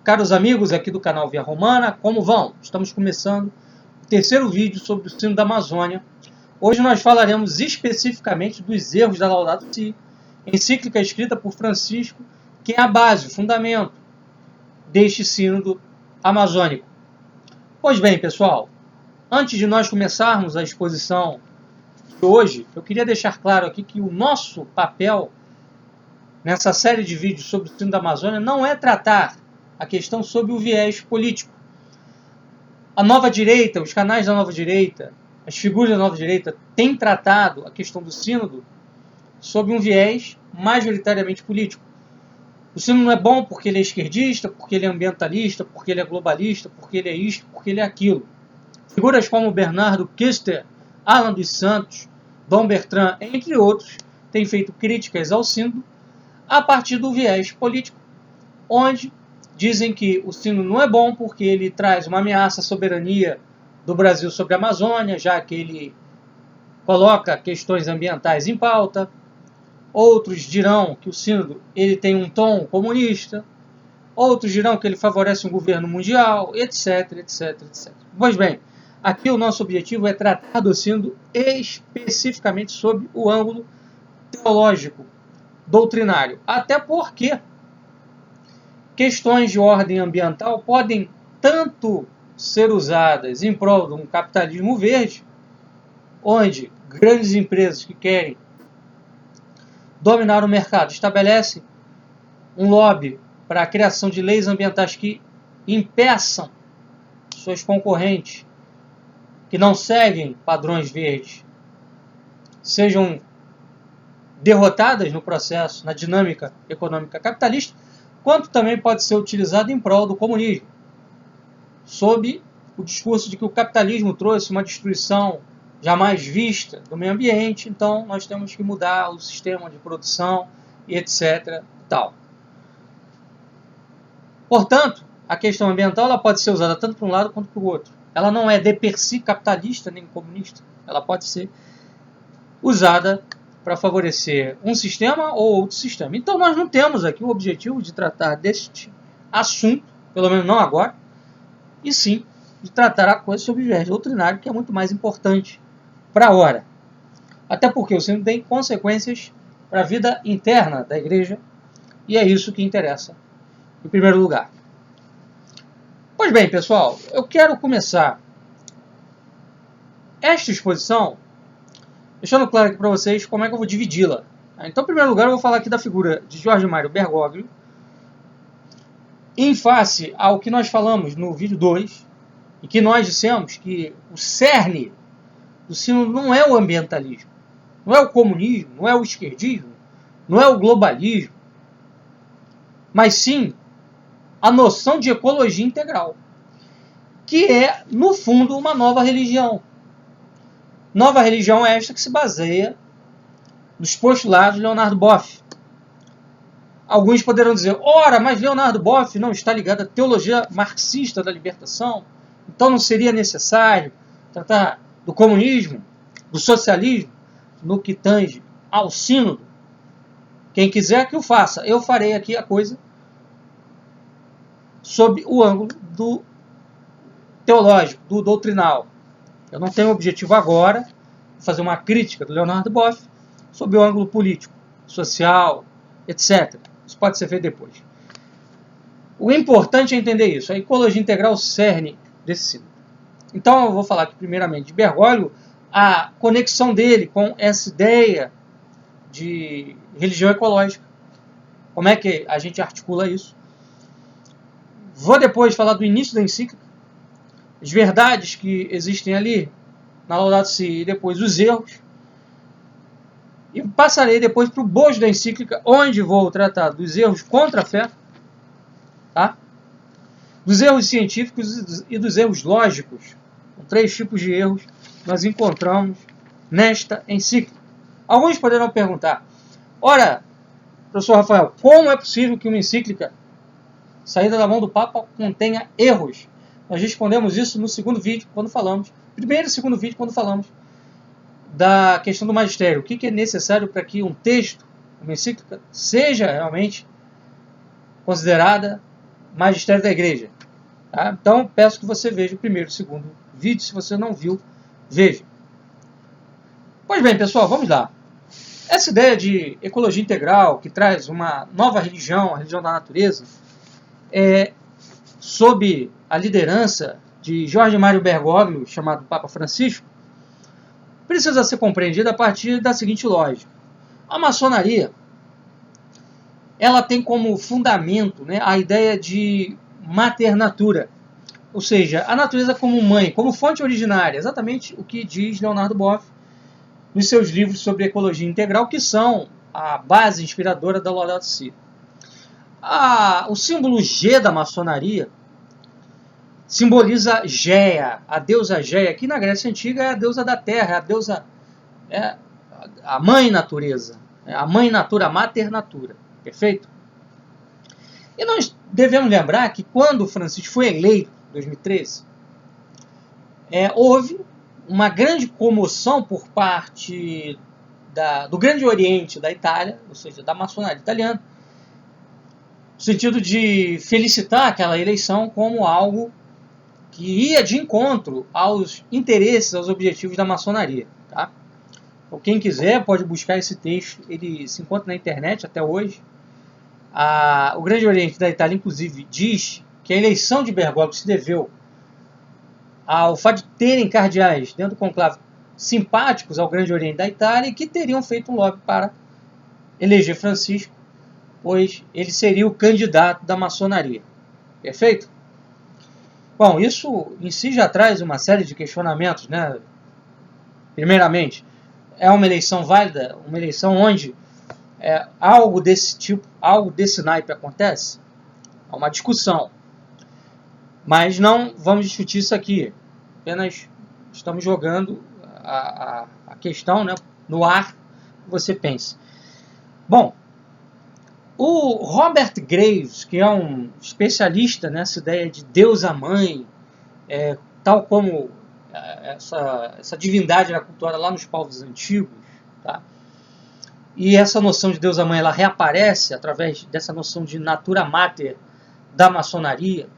Caros amigos aqui do canal Via Romana, como vão? Estamos começando o terceiro vídeo sobre o sino da Amazônia. Hoje nós falaremos especificamente dos erros da Laudato Si, encíclica escrita por Francisco, que é a base, o fundamento deste sínodo amazônico. Pois bem, pessoal, antes de nós começarmos a exposição de hoje, eu queria deixar claro aqui que o nosso papel nessa série de vídeos sobre o sino da Amazônia não é tratar a questão sob o viés político. A nova direita, os canais da nova direita, as figuras da nova direita têm tratado a questão do sínodo sob um viés majoritariamente político. O sínodo não é bom porque ele é esquerdista, porque ele é ambientalista, porque ele é globalista, porque ele é isto, porque ele é aquilo. Figuras como Bernardo Kister, Alan dos Santos, Dom Bertrand, entre outros, têm feito críticas ao sínodo a partir do viés político, onde dizem que o sínodo não é bom porque ele traz uma ameaça à soberania do Brasil sobre a Amazônia, já que ele coloca questões ambientais em pauta. Outros dirão que o sínodo ele tem um tom comunista. Outros dirão que ele favorece um governo mundial, etc, etc, etc. Pois bem, aqui o nosso objetivo é tratar do sínodo especificamente sob o ângulo teológico, doutrinário. Até porque questões de ordem ambiental podem tanto ser usadas em prol de um capitalismo verde, onde grandes empresas que querem dominar o mercado estabelecem um lobby para a criação de leis ambientais que impeçam suas concorrentes que não seguem padrões verdes sejam derrotadas no processo, na dinâmica econômica capitalista, quanto também pode ser utilizado em prol do comunismo, sob o discurso de que o capitalismo trouxe uma destruição jamais vista do meio ambiente, então nós temos que mudar o sistema de produção e etc. Tal. Portanto, a questão ambiental ela pode ser usada tanto para um lado quanto para o outro. Ela não é de per si capitalista nem comunista, ela pode ser usada para favorecer um sistema ou outro sistema. Então nós não temos aqui o objetivo de tratar deste assunto, pelo menos não agora, e sim de tratar a coisa sob o viés doutrinário, que é muito mais importante para a hora. Até porque o sínodo tem consequências para a vida interna da igreja, e é isso que interessa em primeiro lugar. Pois bem, pessoal, eu quero começar esta exposição deixando claro aqui para vocês como é que eu vou dividi-la. Então, em primeiro lugar, eu vou falar aqui da figura de Jorge Mário Bergoglio, em face ao que nós falamos no vídeo 2, e que nós dissemos que o cerne do sínodo não é o ambientalismo, não é o comunismo, não é o esquerdismo, não é o globalismo, mas sim a noção de ecologia integral, que é, no fundo, uma nova religião. Nova religião é esta que se baseia nos postulados de Leonardo Boff. Alguns poderão dizer, ora, mas Leonardo Boff não está ligado à teologia marxista da libertação, então não seria necessário tratar do comunismo, do socialismo, no que tange ao sínodo. Quem quiser que o faça, eu farei aqui a coisa sob o ângulo do teológico, do doutrinal. Eu não tenho objetivo agora de fazer uma crítica do Leonardo Boff sob o ângulo político, social, etc. Isso pode ser feito depois. O importante é entender isso. A ecologia integral cerne desse sínodo. Então eu vou falar aqui primeiramente de Bergoglio, a conexão dele com essa ideia de religião ecológica. Como é que a gente articula isso? Vou depois falar do início da encíclica, as verdades que existem ali na Laudato Si e depois os erros. E passarei depois para o bojo da encíclica, onde vou tratar dos erros contra a fé, tá? Dos erros científicos e dos erros lógicos. São 3 tipos de erros que nós encontramos nesta encíclica. Alguns poderão perguntar, ora, professor Rafael, como é possível que uma encíclica saída da mão do Papa contenha erros? Nós respondemos isso no segundo vídeo, quando falamos, primeiro e segundo vídeo, quando falamos da questão do magistério. O que é necessário para que um texto, uma encíclica, seja realmente considerada magistério da igreja. Tá? Então, peço que você veja o primeiro e o segundo vídeo. Se você não viu, veja. Pois bem, pessoal, vamos lá. Essa ideia de ecologia integral, que traz uma nova religião, a religião da natureza, sob a liderança de Jorge Mário Bergoglio, chamado Papa Francisco, precisa ser compreendida a partir da seguinte lógica. A maçonaria, ela tem como fundamento, né, a ideia de mater natura, ou seja, a natureza como mãe, como fonte originária, exatamente o que diz Leonardo Boff nos seus livros sobre ecologia integral, que são a base inspiradora da Laudato Si. O símbolo G da maçonaria simboliza Géia, a deusa Géia, que na Grécia Antiga é a deusa da terra, a deusa, a mãe natureza, a mãe natura, a mater natura, perfeito? E nós devemos lembrar que quando Francisco foi eleito, em 2013, houve uma grande comoção por parte do Grande Oriente da Itália, ou seja, da maçonaria italiana, no sentido de felicitar aquela eleição como algo que ia de encontro aos interesses, aos objetivos da maçonaria. Tá? Então, quem quiser pode buscar esse texto, ele se encontra na internet até hoje. O Grande Oriente da Itália, inclusive, diz que a eleição de Bergoglio se deveu ao fato de terem cardeais dentro do conclave simpáticos ao Grande Oriente da Itália e que teriam feito um lobby para eleger Francisco, pois ele seria o candidato da maçonaria. Perfeito? Bom, isso em si já traz uma série de questionamentos, né? Primeiramente, é uma eleição válida? Uma eleição onde algo desse tipo, algo desse naipe acontece? É uma discussão. Mas não vamos discutir isso aqui. Apenas estamos jogando a questão, né, no ar, que você pense. Bom, o Robert Graves, que é um especialista nessa ideia de deusa mãe, tal como essa divindade na cultura lá nos povos antigos, tá? E essa noção de deusa mãe ela reaparece através dessa noção de natura mater da maçonaria.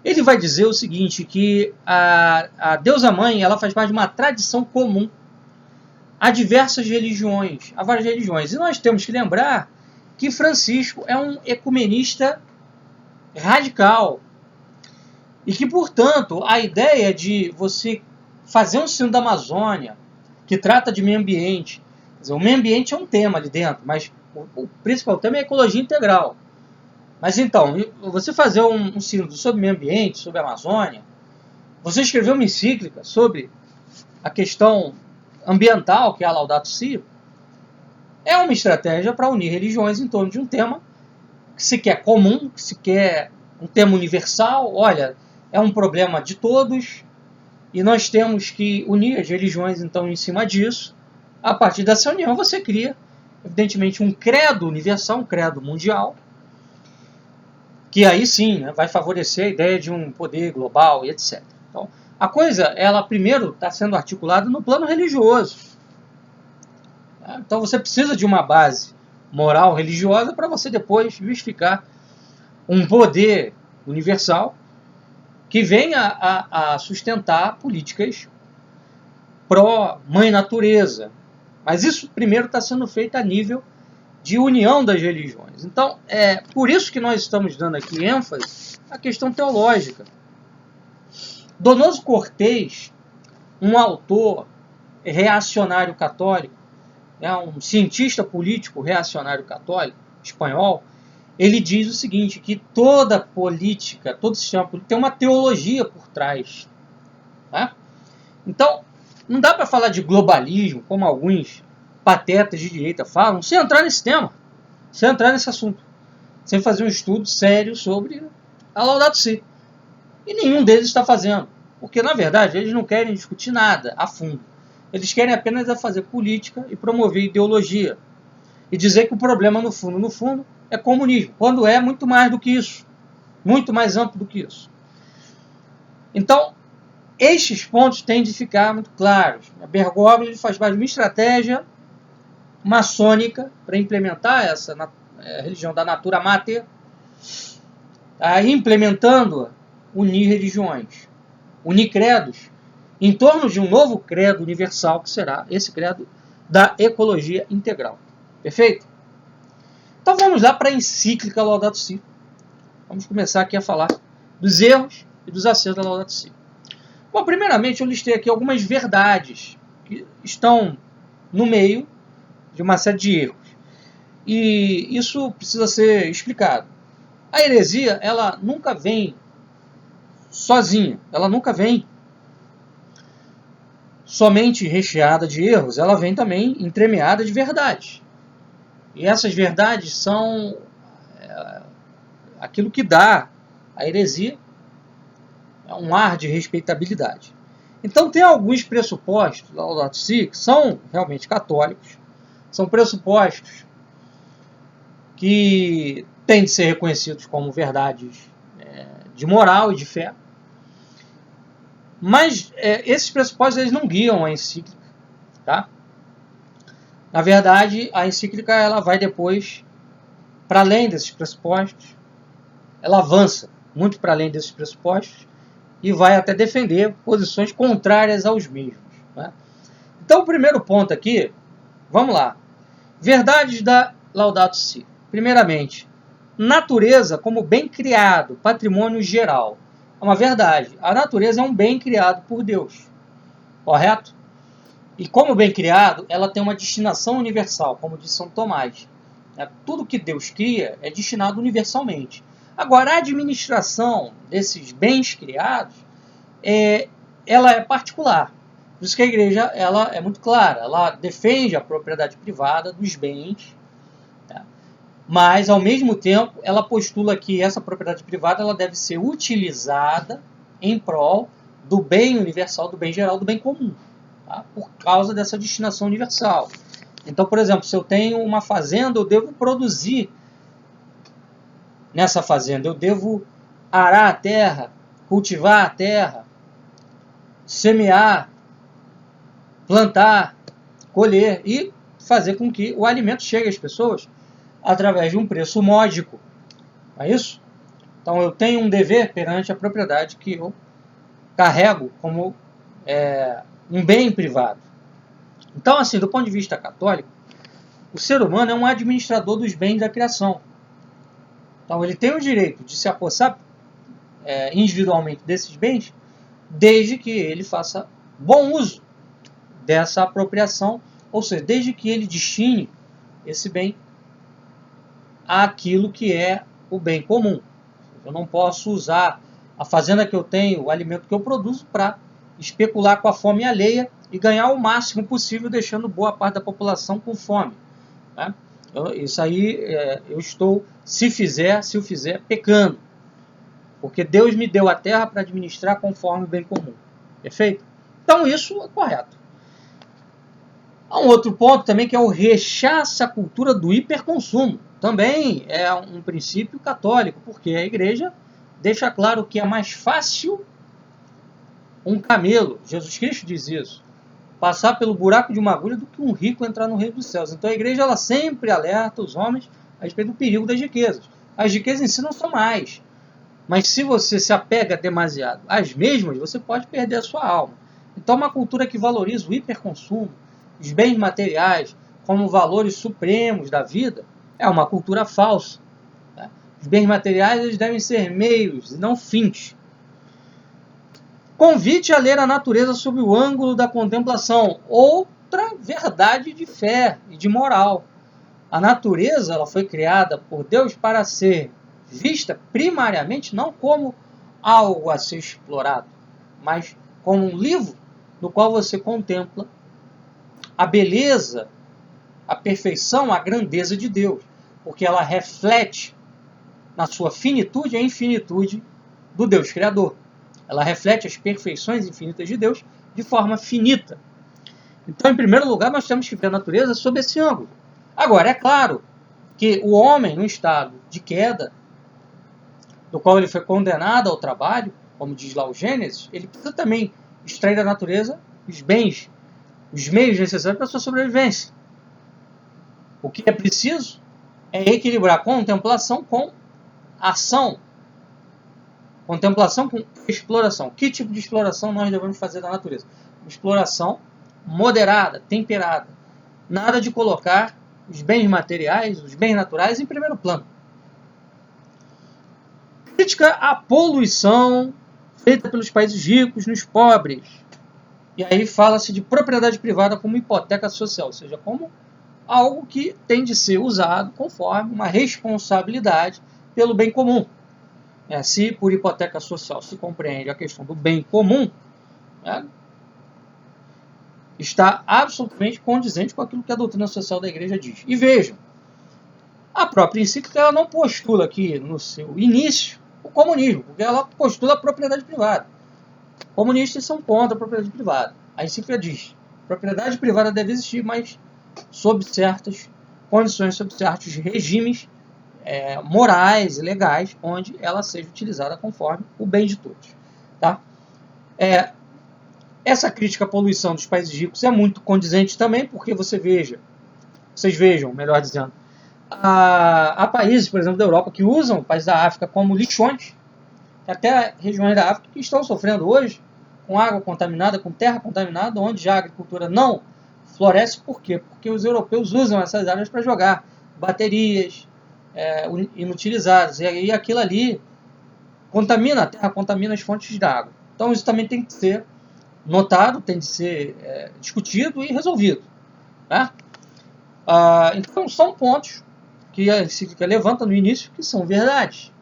Ele vai dizer o seguinte, que a deusa mãe ela faz parte de uma tradição comum a diversas religiões, a várias religiões. E nós temos que lembrar que Francisco é um ecumenista radical e que, portanto, a ideia de você fazer um sino da Amazônia que trata de meio ambiente, quer dizer, o meio ambiente é um tema ali dentro, mas o principal tema é a ecologia integral. Mas então, você fazer um sínodo sobre meio ambiente, sobre a Amazônia, você escrever uma encíclica sobre a questão ambiental, que é a Laudato Si, é uma estratégia para unir religiões em torno de um tema que se quer comum, que se quer um tema universal. Olha, é um problema de todos e nós temos que unir as religiões então em cima disso. A partir dessa união você cria, evidentemente, um credo universal, um credo mundial, que aí sim, né, vai favorecer a ideia de um poder global e etc. Então, a coisa, ela primeiro está sendo articulada no plano religioso. Então você precisa de uma base moral religiosa para você depois justificar um poder universal que venha a sustentar políticas pró-mãe natureza. Mas isso primeiro está sendo feito a nível de união das religiões. Então, é por isso que nós estamos dando aqui ênfase à questão teológica. Donoso Cortés, um autor reacionário católico, um cientista político reacionário católico espanhol, ele diz o seguinte, que toda política, todo sistema político tem uma teologia por trás. Tá? Então, não dá para falar de globalismo, como alguns patetas de direita falam, sem entrar nesse tema, sem entrar nesse assunto, sem fazer um estudo sério sobre a Laudato Si. E nenhum deles está fazendo, porque na verdade eles não querem discutir nada a fundo. Eles querem apenas fazer política e promover ideologia. E dizer que o problema, no fundo, é comunismo, quando é muito mais do que isso, muito mais amplo do que isso. Então, estes pontos têm de ficar muito claros. A Bergoglio faz parte de uma estratégia maçônica para implementar essa religião da natura mater, implementando, unir religiões, unir credos, em torno de um novo credo universal, que será esse credo da ecologia integral. Perfeito? Então vamos lá para a encíclica Laudato Si. Vamos começar aqui a falar dos erros e dos acertos da Laudato Si. Bom, primeiramente eu listei aqui algumas verdades que estão no meio de uma série de erros. E isso precisa ser explicado. A heresia, ela nunca vem sozinha, ela nunca vem somente recheada de erros, ela vem também entremeada de verdades. E essas verdades são aquilo que dá à heresia um ar de respeitabilidade. Então tem alguns pressupostos da Laudato Si que são realmente católicos, são pressupostos que têm de ser reconhecidos como verdades de moral e de fé, mas esses pressupostos eles não guiam a encíclica, tá? Na verdade, a encíclica ela vai depois para além desses pressupostos, ela avança muito para além desses pressupostos e vai até defender posições contrárias aos mesmos, né? Então, o primeiro ponto aqui, vamos lá. Verdades da Laudato Si. Primeiramente, natureza como bem criado, patrimônio geral. É uma verdade. A natureza é um bem criado por Deus, correto? E como bem criado, ela tem uma destinação universal, como diz São Tomás. Tudo que Deus cria é destinado universalmente. Agora, a administração desses bens criados, ela é particular. Por isso que a igreja ela é muito clara. Ela defende a propriedade privada dos bens, tá? Mas, ao mesmo tempo, ela postula que essa propriedade privada ela deve ser utilizada em prol do bem universal, do bem geral, do bem comum, tá? Por causa dessa destinação universal. Então, por exemplo, se eu tenho uma fazenda, eu devo produzir nessa fazenda. Eu devo arar a terra, cultivar a terra, semear, plantar, colher e fazer com que o alimento chegue às pessoas através de um preço módico. Não é isso? Então eu tenho um dever perante a propriedade que eu carrego como um bem privado. Então, assim, do ponto de vista católico, o ser humano é um administrador dos bens da criação. Então ele tem o direito de se apossar individualmente desses bens, desde que ele faça bom uso dessa apropriação, ou seja, desde que ele destine esse bem àquilo que é o bem comum. Eu não posso usar a fazenda que eu tenho, o alimento que eu produzo, para especular com a fome alheia e ganhar o máximo possível, deixando boa parte da população com fome, né? Isso aí eu estou, se eu fizer, pecando. Porque Deus me deu a terra para administrar conforme o bem comum. Perfeito? Então isso é correto. Há um outro ponto também que é o rechaço à cultura do hiperconsumo. Também é um princípio católico, porque a igreja deixa claro que é mais fácil um camelo, Jesus Cristo diz isso, passar pelo buraco de uma agulha do que um rico entrar no reino dos céus. Então a igreja ela sempre alerta os homens a respeito do perigo das riquezas. As riquezas em si não são mais, mas se você se apega demasiado às mesmas, você pode perder a sua alma. Então uma cultura que valoriza o hiperconsumo, os bens materiais como valores supremos da vida, é uma cultura falsa, tá? Os bens materiais eles devem ser meios e não fins. Convite a ler a natureza sob o ângulo da contemplação. Outra verdade de fé e de moral. A natureza ela foi criada por Deus para ser vista primariamente não como algo a ser explorado, mas como um livro no qual você contempla a beleza, a perfeição, a grandeza de Deus, porque ela reflete na sua finitude a infinitude do Deus Criador. Ela reflete as perfeições infinitas de Deus de forma finita. Então, em primeiro lugar, nós temos que ver a natureza sob esse ângulo. Agora, é claro que o homem, no estado de queda, do qual ele foi condenado ao trabalho, como diz lá o Gênesis, ele precisa também extrair da natureza os bens, os meios necessários para a sua sobrevivência. O que é preciso é equilibrar a contemplação com a ação, Contemplação com exploração. Que tipo de exploração nós devemos fazer da natureza? Exploração moderada, temperada. Nada de colocar os bens materiais, os bens naturais em primeiro plano. Crítica à poluição feita pelos países ricos nos pobres. E aí fala-se de propriedade privada como hipoteca social, ou seja, como algo que tem de ser usado conforme uma responsabilidade pelo bem comum. Se por hipoteca social se compreende a questão do bem comum, está absolutamente condizente com aquilo que a doutrina social da Igreja diz. E vejam, a própria encíclica ela não postula aqui no seu início o comunismo, porque ela postula a propriedade privada. Comunistas são contra a propriedade privada. A encíclica diz: propriedade privada deve existir, mas sob certas condições, sob certos regimes morais e legais, onde ela seja utilizada conforme o bem de todos. Tá? Essa crítica à poluição dos países ricos é muito condizente também, porque vocês vejam, melhor dizendo, há países, por exemplo, da Europa, que usam países da África como lixões, até regiões da África que estão sofrendo hoje com água contaminada, com terra contaminada, onde já a agricultura não floresce. Por quê? Porque os europeus usam essas áreas para jogar baterias inutilizadas, e aí aquilo ali contamina a terra, contamina as fontes de água. Então isso também tem que ser notado, tem de ser discutido e resolvido. Tá? Então são pontos que a encíclica levanta no início que são verdades.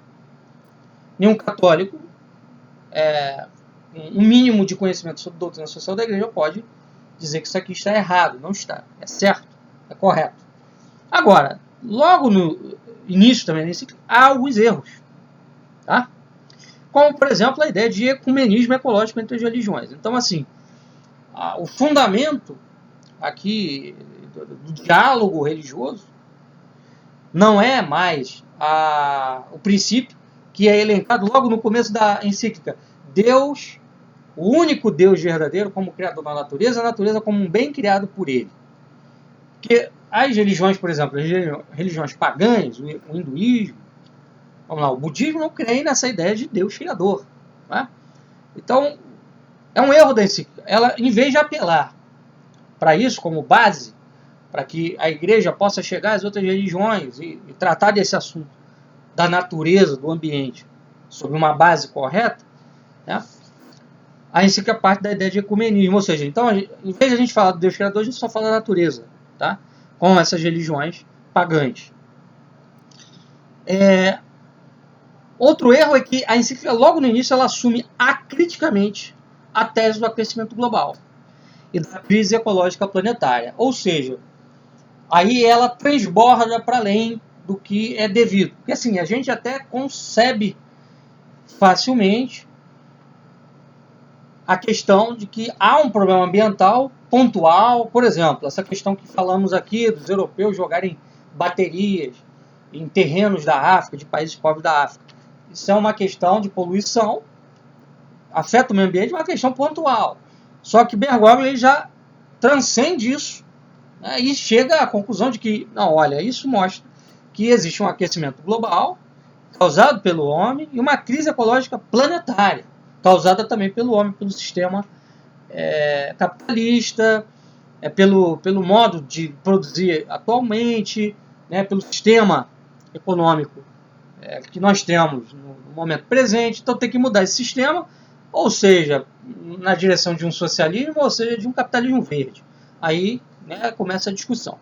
Nenhum católico, um mínimo de conhecimento sobre a doutrina social da Igreja, pode dizer que isso aqui está errado. Não está. É certo, é correto. Agora, logo no início também da encíclica, há alguns erros. Tá? Como, por exemplo, a ideia de ecumenismo ecológico entre as religiões. Então, assim, o fundamento aqui do diálogo religioso não é mais o princípio que é elencado logo no começo da encíclica. Deus, o único Deus verdadeiro como criador da natureza, a natureza como um bem criado por ele. Porque as religiões, por exemplo, as religiões pagãs, o hinduísmo, o budismo não crê nessa ideia de Deus criador. Né? Então, é um erro da encíclica. Ela, em vez de apelar para isso como base, para que a igreja possa chegar às outras religiões e tratar desse assunto da natureza, do ambiente, sob uma base correta, né? A encíclica parte da ideia de ecumenismo, ou seja, então, em vez de a gente falar do Deus criador, a gente só fala da natureza, tá? Com essas religiões pagãs. Outro erro é que a encíclica, logo no início, ela assume acriticamente a tese do aquecimento global e da crise ecológica planetária. Ou seja, aí ela transborda para além do que é devido. Porque assim, a gente até concebe facilmente a questão de que há um problema ambiental pontual, por exemplo, essa questão que falamos aqui dos europeus jogarem baterias em terrenos da África, de países pobres da África. Isso é uma questão de poluição, afeta o meio ambiente, é uma questão pontual. Só que Bergoglio ele já transcende isso, né, e chega à conclusão de que, não, olha, isso mostra que existe um aquecimento global causado pelo homem e uma crise ecológica planetária, causada também pelo homem, pelo sistema capitalista, pelo modo de produzir atualmente, né, pelo sistema econômico que nós temos no momento presente. Então tem que mudar esse sistema, ou seja, na direção de um socialismo, ou seja, de um capitalismo verde. Aí, né, começa a discussão.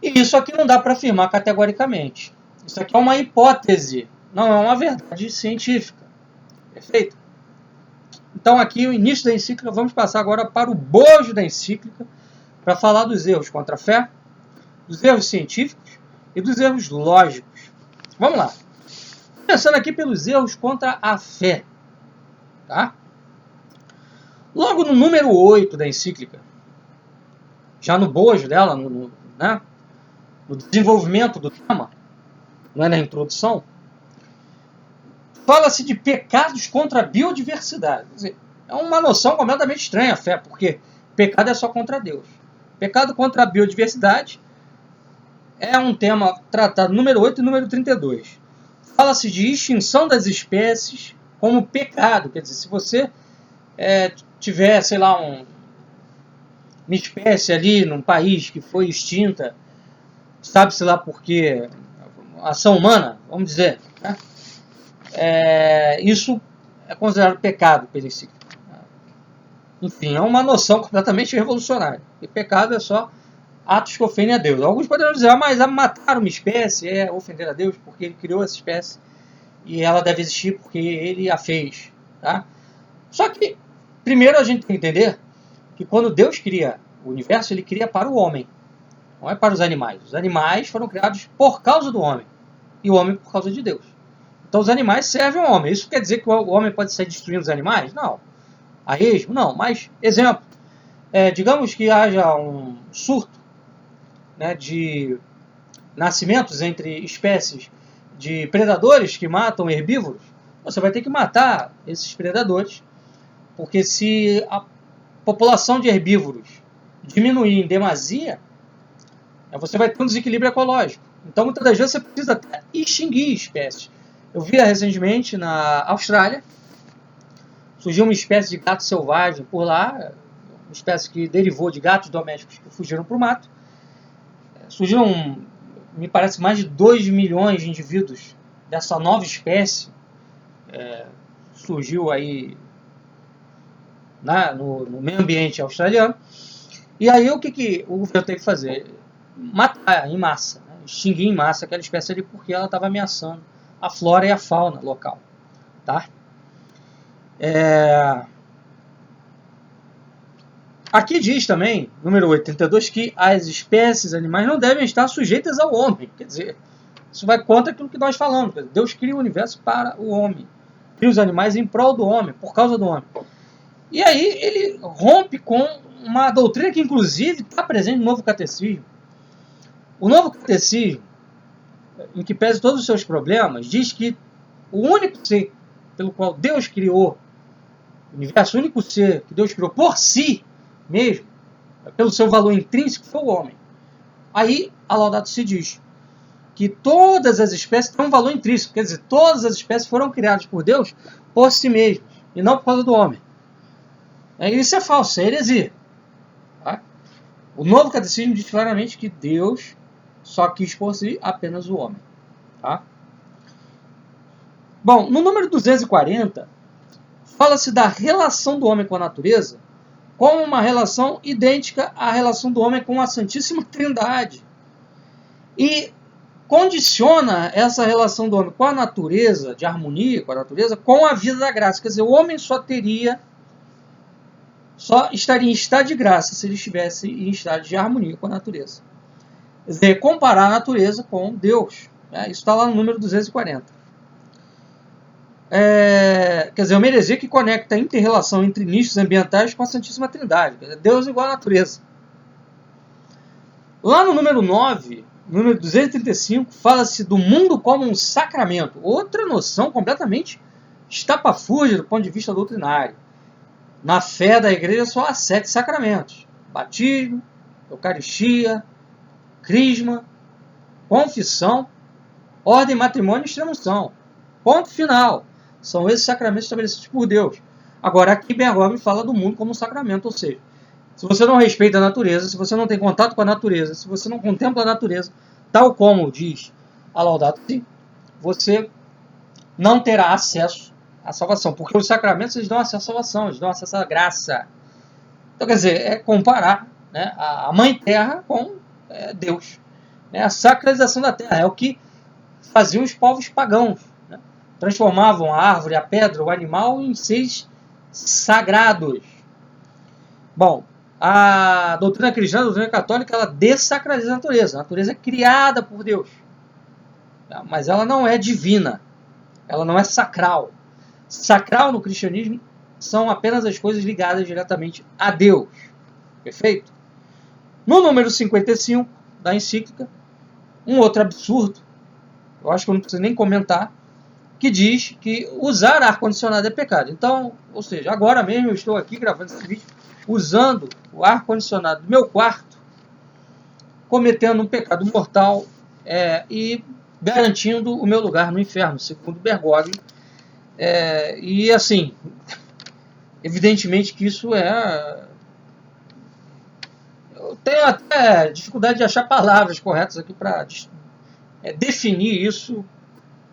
E isso aqui não dá para afirmar categoricamente. Isso aqui é uma hipótese, não é uma verdade científica. Perfeito? Então aqui o início da encíclica, vamos passar agora para o bojo da encíclica, para falar dos erros contra a fé, dos erros científicos e dos erros lógicos. Vamos lá. Começando aqui pelos erros contra a fé. Tá? Logo no número 8 da encíclica, já no bojo dela, no desenvolvimento do tema, não é na introdução, fala-se de pecados contra a biodiversidade. Quer dizer, é uma noção completamente estranha a fé, porque pecado é só contra Deus. Pecado contra a biodiversidade é um tema tratado número 8 e número 32. Fala-se de extinção das espécies como pecado. Quer dizer, se você tiver, sei lá, uma espécie ali num país que foi extinta, sabe-se lá por quê, ação humana, vamos dizer, né? Isso é considerado pecado perissível. Enfim, é uma noção completamente revolucionária. E pecado é só atos que ofendem a Deus. Alguns poderão dizer, mas matar uma espécie é ofender a Deus porque ele criou essa espécie e ela deve existir porque ele a fez. Tá? Só que, primeiro a gente tem que entender que quando Deus cria o universo, ele cria para o homem, não é para os animais. Os animais foram criados por causa do homem e o homem por causa de Deus. Então os animais servem ao homem. Isso quer dizer que o homem pode sair destruindo os animais? Não. A esmo? Não. Mas, exemplo, digamos que haja um surto, né, de nascimentos entre espécies de predadores que matam herbívoros. Você vai ter que matar esses predadores, porque se a população de herbívoros diminuir em demasia, você vai ter um desequilíbrio ecológico. Então, muitas das vezes, você precisa até extinguir espécies. Eu vi recentemente na Austrália, surgiu uma espécie de gato selvagem por lá, uma espécie que derivou de gatos domésticos que fugiram para o mato. Surgiram, me parece, mais de 2 milhões de indivíduos dessa nova espécie. Surgiu aí no meio ambiente australiano. E aí o que o governo teve que fazer? Matar em massa, né? Extinguir em massa aquela espécie ali porque ela estava ameaçando a flora e a fauna local. Tá? Aqui diz também, número 82, que as espécies animais não devem estar sujeitas ao homem. Quer dizer, isso vai contra aquilo que nós falamos. Deus cria o universo para o homem. Cria os animais em prol do homem, por causa do homem. E aí ele rompe com uma doutrina que, inclusive, está presente no Novo Catecismo. O Novo Catecismo, em que pese todos os seus problemas, diz que o único ser pelo qual Deus criou o universo, o único ser que Deus criou por si mesmo, pelo seu valor intrínseco, foi o homem. Aí a Laudato Si diz que todas as espécies têm um valor intrínseco, quer dizer, todas as espécies foram criadas por Deus por si mesmas, e não por causa do homem. Isso é falso, isso é heresia. Tá? O Novo Catecismo diz claramente que Deus só quis por si apenas o homem. Tá? Bom, no número 240, fala-se da relação do homem com a natureza como uma relação idêntica à relação do homem com a Santíssima Trindade. E condiciona essa relação do homem com a natureza, de harmonia com a natureza, com a vida da graça. Quer dizer, o homem só estaria em estado de graça se ele estivesse em estado de harmonia com a natureza. Quer dizer, comparar a natureza com Deus. Isso está lá no número 240. Quer dizer, uma heresia que conecta a inter-relação entre nichos ambientais com a Santíssima Trindade. Quer dizer, Deus igual à natureza. Lá no número 9, número 235, fala-se do mundo como um sacramento. Outra noção completamente estapafúrdia do ponto de vista doutrinário. Na fé da igreja só há 7 sacramentos: batismo, eucaristia, crisma, confissão, ordem, matrimônio e extrema-unção. Ponto final. São esses sacramentos estabelecidos por Deus. Agora, aqui Bergoglio fala do mundo como um sacramento, ou seja, se você não respeita a natureza, se você não tem contato com a natureza, se você não contempla a natureza, tal como diz a Laudato Si, você não terá acesso à salvação, porque os sacramentos eles dão acesso à salvação, eles dão acesso à graça. Então, quer dizer, é comparar, né, a Mãe Terra com Deus. A sacralização da terra é o que faziam os povos pagãos. Transformavam a árvore, a pedra, o animal em seres sagrados. Bom, a doutrina cristã, a doutrina católica, ela dessacraliza a natureza. A natureza é criada por Deus. Mas ela não é divina. Ela não é sacral. Sacral no cristianismo são apenas as coisas ligadas diretamente a Deus. Perfeito? No número 55 da encíclica, um outro absurdo, eu acho que eu não preciso nem comentar, que diz que usar ar-condicionado é pecado. Então, ou seja, agora mesmo eu estou aqui gravando esse vídeo usando o ar-condicionado do meu quarto, cometendo um pecado mortal e garantindo o meu lugar no inferno, segundo Bergoglio. E assim, evidentemente que isso eu tenho até dificuldade de achar palavras corretas aqui para definir isso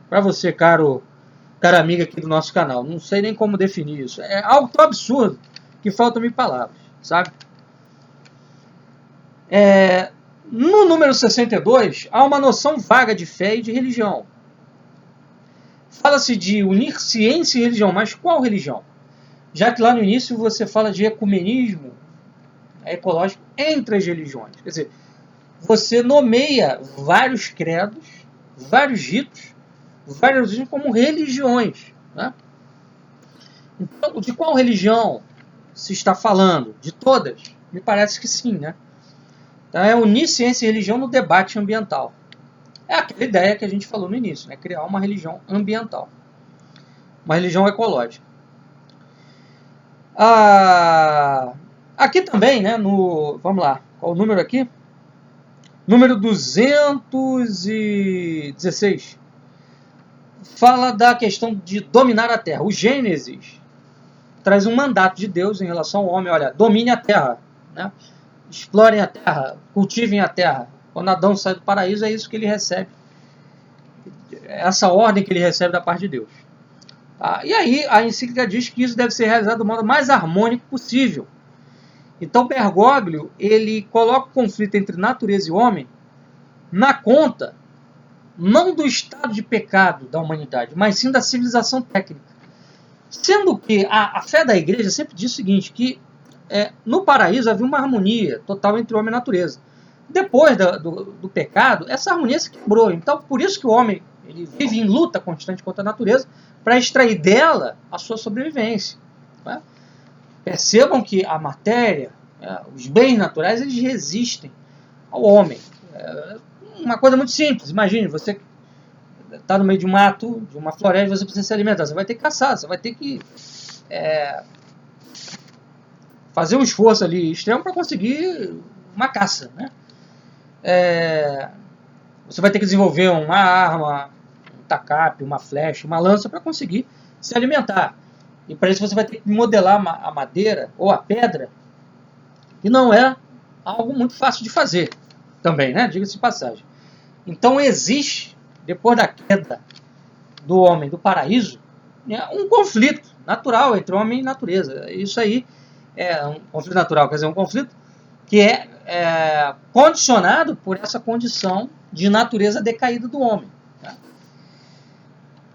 para você, cara amiga aqui do nosso canal. Não sei nem como definir isso. É algo tão absurdo que faltam-me palavras, sabe? No número 62, há uma noção vaga de fé e de religião. Fala-se de unir ciência e religião, mas qual religião? Já que lá no início você fala de ecumenismo ecológico entre as religiões. Quer dizer, você nomeia vários credos, vários ritos, várias religiões como religiões. Né? Então, de qual religião se está falando? De todas? Me parece que sim, né? Então, é unir ciência e religião no debate ambiental. É aquela ideia que a gente falou no início, né? Criar uma religião ambiental. Uma religião ecológica. Aqui também, né? Vamos lá, qual o número aqui? Número 216. Fala da questão de dominar a terra. O Gênesis traz um mandato de Deus em relação ao homem. Olha, domine a terra, né? Explorem a terra, cultivem a terra. Quando Adão sai do paraíso, é isso que ele recebe. Essa ordem que ele recebe da parte de Deus. Tá? E aí, a encíclica diz que isso deve ser realizado do modo mais harmônico possível. Então, Bergoglio, ele coloca o conflito entre natureza e homem na conta, não do estado de pecado da humanidade, mas sim da civilização técnica. Sendo que a fé da igreja sempre diz o seguinte, que no paraíso havia uma harmonia total entre o homem e a natureza. Depois do pecado, essa harmonia se quebrou. Então, por isso que o homem ele vive em luta constante contra a natureza para extrair dela a sua sobrevivência. Né? Percebam que a matéria, os bens naturais, eles resistem ao homem. Uma coisa muito simples. Imagine, você está no meio de um mato, de uma floresta, você precisa se alimentar. Você vai ter que caçar, você vai ter que fazer um esforço ali extremo para conseguir uma caça. Né? Você vai ter que desenvolver uma arma, um tacape, uma flecha, uma lança para conseguir se alimentar. E para isso você vai ter que modelar a madeira ou a pedra, que não é algo muito fácil de fazer também, né? Diga-se de passagem. Então existe, depois da queda do homem do paraíso, um conflito natural entre homem e natureza. Isso aí é um conflito natural, quer dizer, um conflito que é condicionado por essa condição de natureza decaída do homem. Tá?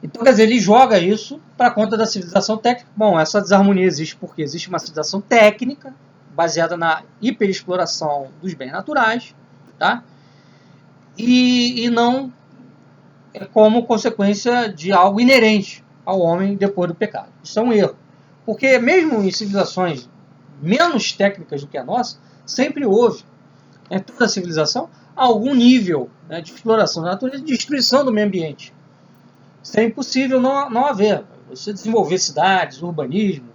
Então, quer dizer, ele joga isso para conta da civilização técnica. Bom, essa desarmonia existe porque existe uma civilização técnica baseada na hiperexploração dos bens naturais, tá? E não como consequência de algo inerente ao homem depois do pecado. Isso é um erro. Porque mesmo em civilizações menos técnicas do que a nossa, sempre houve, em toda a civilização, algum nível de exploração da natureza e destruição do meio ambiente. Isso é impossível não haver. Você desenvolver cidades, urbanismo,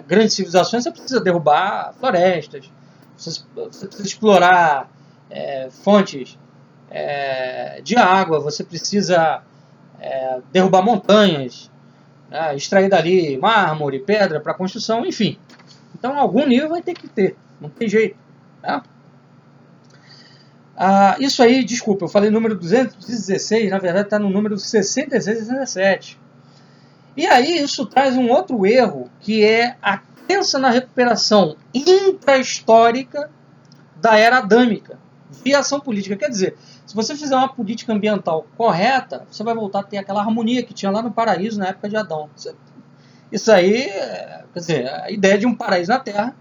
grandes civilizações, você precisa derrubar florestas, você precisa explorar fontes de água, você precisa derrubar montanhas, extrair dali mármore, pedra para construção, enfim. Então, algum nível vai ter que ter, não tem jeito. Tá? Isso aí, desculpa, eu falei número 216, na verdade está no número 66 e 67. E aí isso traz um outro erro, que é a crença na recuperação intra-histórica da era adâmica, via ação política. Quer dizer, se você fizer uma política ambiental correta, você vai voltar a ter aquela harmonia que tinha lá no paraíso na época de Adão. Isso aí, quer dizer, a ideia de um paraíso na Terra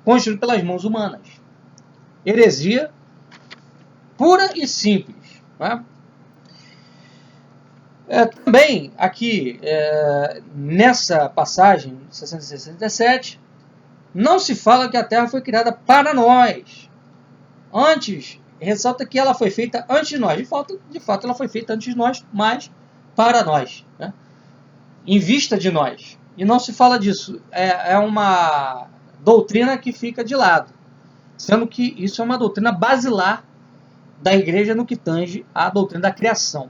construído pelas mãos humanas. Heresia pura e simples. Né? Também aqui, nessa passagem, 667, não se fala que a Terra foi criada para nós. Antes, ressalta que ela foi feita antes de nós. De fato, ela foi feita antes de nós, mas para nós. Né? Em vista de nós. E não se fala disso. É uma doutrina que fica de lado. Sendo que isso é uma doutrina basilar da igreja no que tange à doutrina da criação.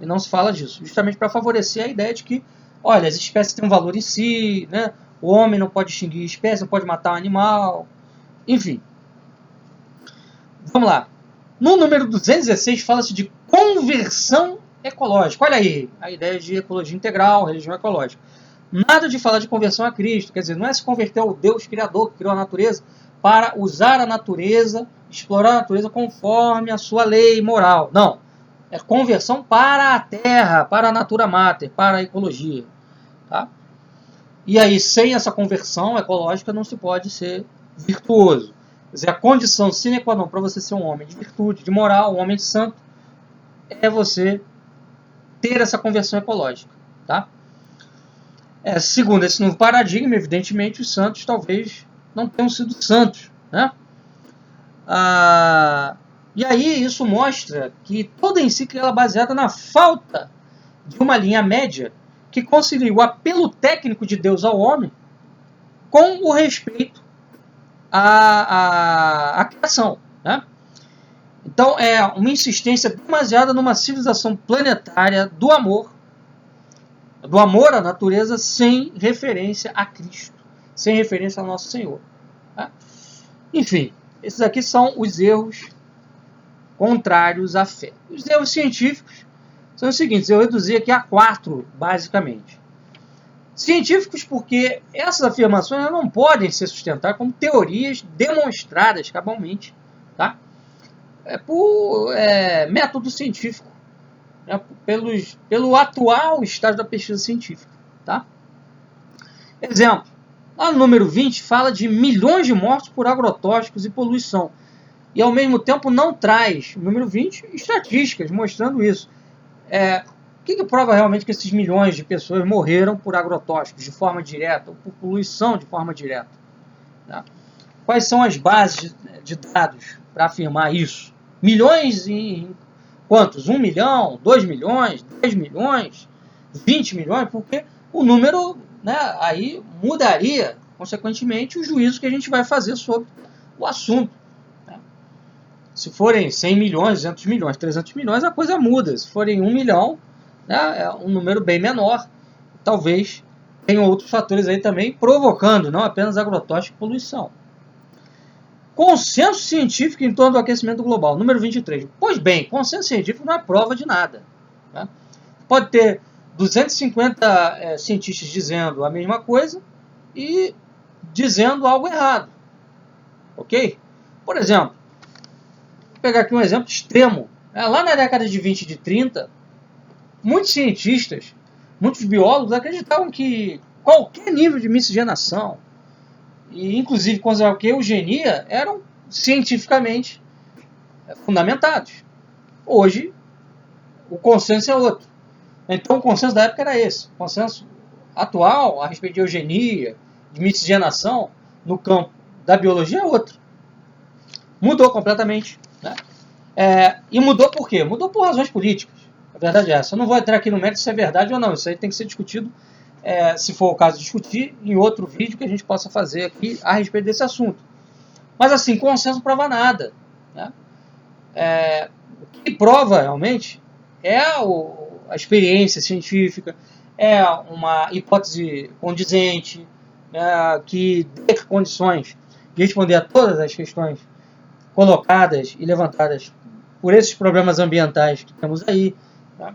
E não se fala disso. Justamente para favorecer a ideia de que olha, as espécies têm um valor em si, né? O homem não pode extinguir espécies, não pode matar um animal, enfim. Vamos lá. No número 216 fala-se de conversão ecológica. Olha aí, a ideia de ecologia integral, religião ecológica. Nada de falar de conversão a Cristo, quer dizer, não é se converter ao Deus Criador que criou a natureza para usar a natureza, explorar a natureza conforme a sua lei moral. Não. É conversão para a terra, para a natura mater, para a ecologia. Tá? E aí, sem essa conversão ecológica, não se pode ser virtuoso. Quer dizer, a condição sine qua non para você ser um homem de virtude, de moral, um homem de santo, é você ter essa conversão ecológica. Tá? Segundo esse novo paradigma, evidentemente, os santos talvez não tenham sido santos. Né? E aí isso mostra que toda a encíclica é baseada na falta de uma linha média que concilia o apelo técnico de Deus ao homem com o respeito à criação. Né? Então é uma insistência demasiada numa civilização planetária do amor à natureza, sem referência a Cristo, sem referência ao nosso Senhor. Tá? Enfim, esses aqui são os erros contrários à fé. Os erros científicos são os seguintes, eu reduzi aqui a 4, basicamente. Científicos porque essas afirmações não podem ser sustentadas como teorias demonstradas cabalmente, tá? Por método científico, né? Pelo atual estágio da pesquisa científica. Tá? Exemplo, lá no número 20 fala de milhões de mortos por agrotóxicos e poluição. E ao mesmo tempo não traz, no número 20, estatísticas mostrando isso. O que prova realmente que esses milhões de pessoas morreram por agrotóxicos de forma direta ou por poluição de forma direta? Tá? Quais são as bases de dados para afirmar isso? Milhões em quantos? 1 milhão, 2 milhões, 10 milhões, 20 milhões? Porque o número, né, aí mudaria, consequentemente, o juízo que a gente vai fazer sobre o assunto. Se forem 100 milhões, 200 milhões, 300 milhões, a coisa muda. Se forem 1 milhão, né, é um número bem menor. Talvez tenham outros fatores aí também provocando, não apenas agrotóxico e poluição. Consenso científico em torno do aquecimento global, número 23. Pois bem, consenso científico não é prova de nada. Né? Pode ter 250 cientistas dizendo a mesma coisa e dizendo algo errado. Ok? Por exemplo, vou pegar aqui um exemplo extremo. Lá na década de 20 e de 30, muitos cientistas, muitos biólogos acreditavam que qualquer nível de miscigenação, e inclusive consideravam que eugenia, eram cientificamente fundamentados. Hoje, o consenso é outro. Então, o consenso da época era esse. O consenso atual, a respeito de eugenia, de miscigenação, no campo da biologia, é outro. Mudou completamente. Né? E mudou por quê? Mudou por razões políticas. A verdade é essa. Eu não vou entrar aqui no mérito se é verdade ou não. Isso aí tem que ser discutido, se for o caso, discutir em outro vídeo que a gente possa fazer aqui a respeito desse assunto. Mas assim, consenso não prova nada. Né? O que prova realmente é a experiência científica, é uma hipótese condizente, que dê condições de responder a todas as questões colocadas e levantadas por esses problemas ambientais que temos aí. Tá?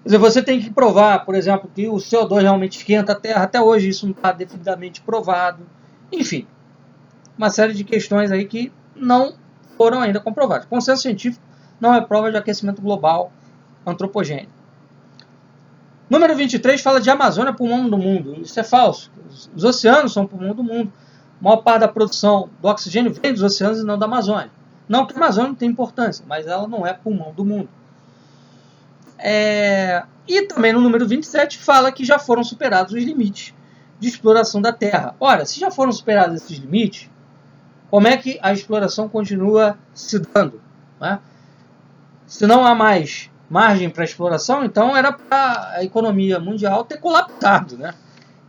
Quer dizer, você tem que provar, por exemplo, que o CO2 realmente esquenta a Terra. Até hoje isso não está devidamente provado. Enfim, uma série de questões aí que não foram ainda comprovadas. Consenso científico não é prova de aquecimento global antropogênico. Número 23 fala de Amazônia, pulmão do mundo. Isso é falso. Os oceanos são o pulmão do mundo. A maior parte da produção do oxigênio vem dos oceanos e não da Amazônia. Não que a Amazônia não tenha importância, mas ela não é pulmão do mundo. E também no número 27 fala que já foram superados os limites de exploração da Terra. Ora, se já foram superados esses limites, como é que a exploração continua se dando? Né? Se não há mais margem para exploração, então era para a economia mundial ter colapsado. Né?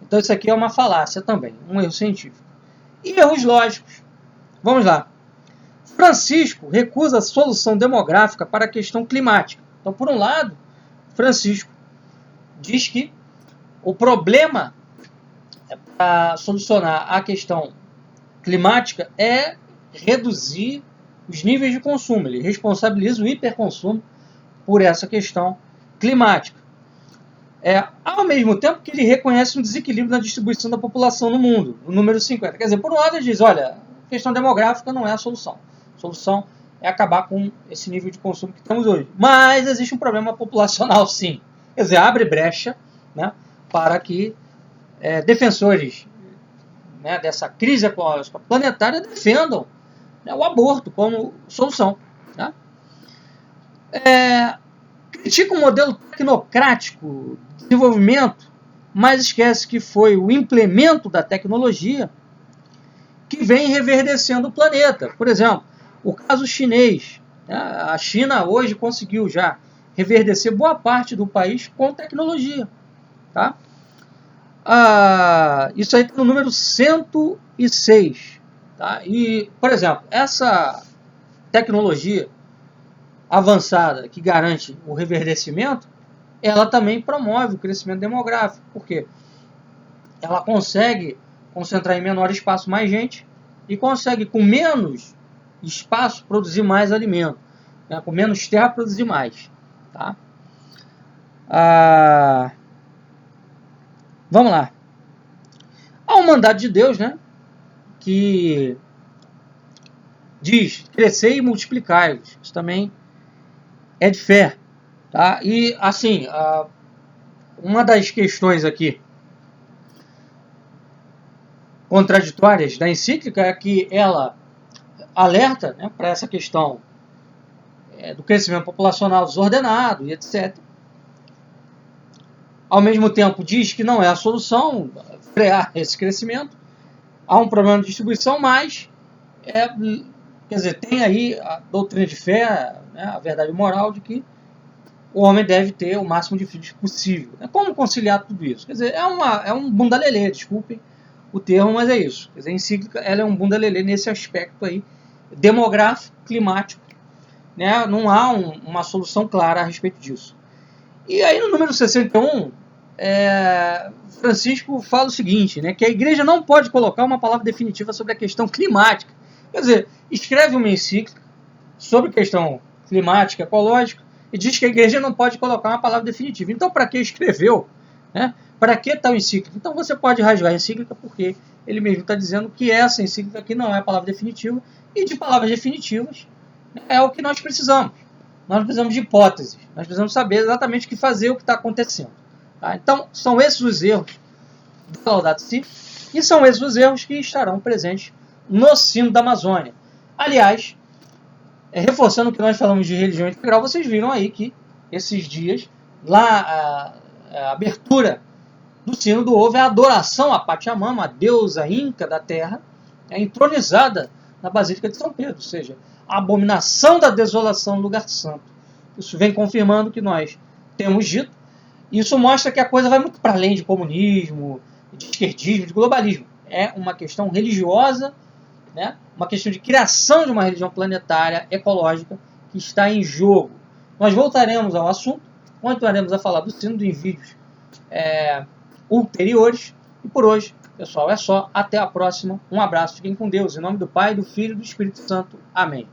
Então isso aqui é uma falácia também, um erro científico. E erros lógicos. Vamos lá. Francisco recusa a solução demográfica para a questão climática. Então, por um lado, Francisco diz que o problema para solucionar a questão climática é reduzir os níveis de consumo. Ele responsabiliza o hiperconsumo por essa questão climática. Ao mesmo tempo que ele reconhece um desequilíbrio na distribuição da população no mundo, o número 50. Quer dizer, por um lado ele diz, olha, a questão demográfica não é a solução. A solução é acabar com esse nível de consumo que temos hoje. Mas existe um problema populacional, sim. Quer dizer, abre brecha, né, para que defensores, né, dessa crise ecológica planetária defendam, né, o aborto como solução. Né? Critica um modelo tecnocrático de desenvolvimento, mas esquece que foi o implemento da tecnologia que vem reverdecendo o planeta. Por exemplo, o caso chinês. Né? A China hoje conseguiu já reverdecer boa parte do país com tecnologia. Tá? Isso aí está no número 106. Tá? E, por exemplo, essa tecnologia avançada que garante o reverdecimento, ela também promove o crescimento demográfico. Por quê? Ela consegue concentrar em menor espaço mais gente e consegue, com menos espaço, produzir mais alimento. Né? Com menos terra, produzir mais. Tá? Vamos lá. Há um mandato de Deus, né, que diz, crescer e multiplicai-vos. Isso também é de fé. Tá? E, assim, uma das questões aqui contraditórias da encíclica é que ela alerta, né, para essa questão do crescimento populacional desordenado e etc. Ao mesmo tempo diz que não é a solução frear esse crescimento. Há um problema de distribuição, mas quer dizer, tem aí a doutrina de fé, né, a verdade moral de que o homem deve ter o máximo de filhos possível. Como conciliar tudo isso? Quer dizer, é um bunda-lelê, desculpem o termo, mas é isso. Quer dizer, a encíclica ela é um bunda-lelê nesse aspecto aí, demográfico, climático. Né? Não há uma solução clara a respeito disso. E aí no número 61, Francisco fala o seguinte, né, que a igreja não pode colocar uma palavra definitiva sobre a questão climática. Quer dizer, escreve uma encíclica sobre questão climática, ecológica, e diz que a igreja não pode colocar uma palavra definitiva. Então, para que escreveu? Né? Para que tal encíclica? Então, você pode rasgar a encíclica, porque ele mesmo está dizendo que essa encíclica aqui não é a palavra definitiva, e de palavras definitivas é o que nós precisamos. Nós precisamos de hipóteses, nós precisamos saber exatamente o que fazer, o que está acontecendo. Tá? Então, são esses os erros do Laudato Si, e são esses os erros que estarão presentes no Sino da Amazônia. Aliás, reforçando o que nós falamos de religião integral, vocês viram aí que esses dias, lá a abertura do Sino do Ovo é a adoração a Pachamama, a deusa inca da terra, entronizada na Basílica de São Pedro, ou seja, a abominação da desolação no lugar santo. Isso vem confirmando o que nós temos dito. Isso mostra que a coisa vai muito para além de comunismo, de esquerdismo, de globalismo. É uma questão religiosa, né? Uma questão de criação de uma religião planetária, ecológica, que está em jogo. Nós voltaremos ao assunto, continuaremos a falar do Sino em vídeos ulteriores. E por hoje, pessoal, é só. Até a próxima. Um abraço, fiquem com Deus. Em nome do Pai, do Filho e do Espírito Santo. Amém.